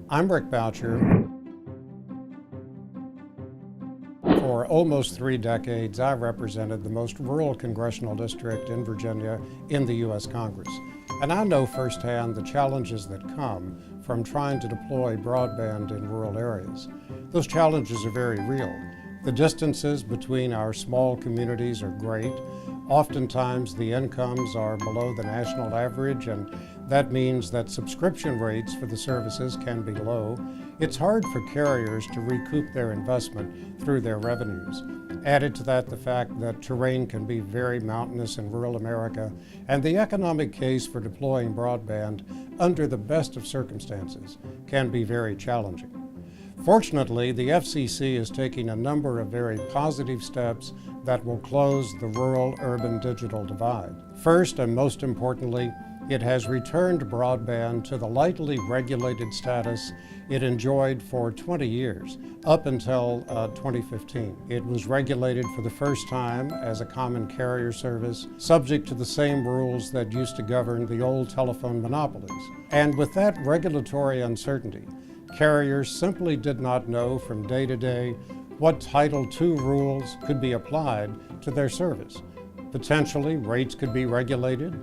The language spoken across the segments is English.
I'm Rick Boucher. For almost 3 decades, I represented the most rural congressional district in Virginia in the U.S. Congress. And I know firsthand the challenges that come from trying to deploy broadband in rural areas. Those challenges are very real. The distances between our small communities are great. Oftentimes the incomes are below the national average, and that means that subscription rates for the services can be low. It's hard for carriers to recoup their investment through their revenues. Added to that, the fact that terrain can be very mountainous in rural America, and the economic case for deploying broadband under the best of circumstances can be very challenging. Fortunately, the FCC is taking a number of very positive steps that will close the rural-urban digital divide. First, and most importantly, it has returned broadband to the lightly regulated status it enjoyed for 20 years, up until 2015. It was regulated for the first time as a common carrier service, subject to the same rules that used to govern the old telephone monopolies. And with that regulatory uncertainty, carriers simply did not know from day to day what Title II rules could be applied to their service. Potentially, rates could be regulated,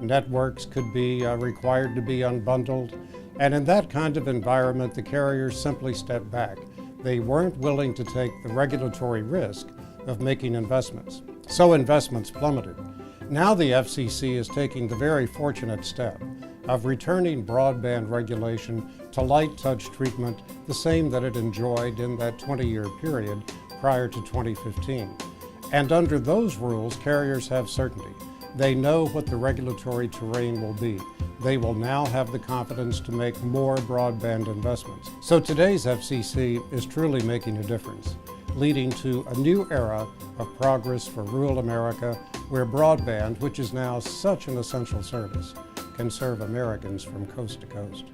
networks could be required to be unbundled, and in that kind of environment, the carriers simply stepped back. They weren't willing to take the regulatory risk of making investments. So investments plummeted. Now the FCC is taking the very fortunate step of returning broadband regulation to light touch treatment, the same that it enjoyed in that 20-year period prior to 2015. And under those rules, carriers have certainty. They know what the regulatory terrain will be. They will now have the confidence to make more broadband investments. So today's FCC is truly making a difference, leading to a new era of progress for rural America, where broadband, which is now such an essential service, can serve Americans from coast to coast.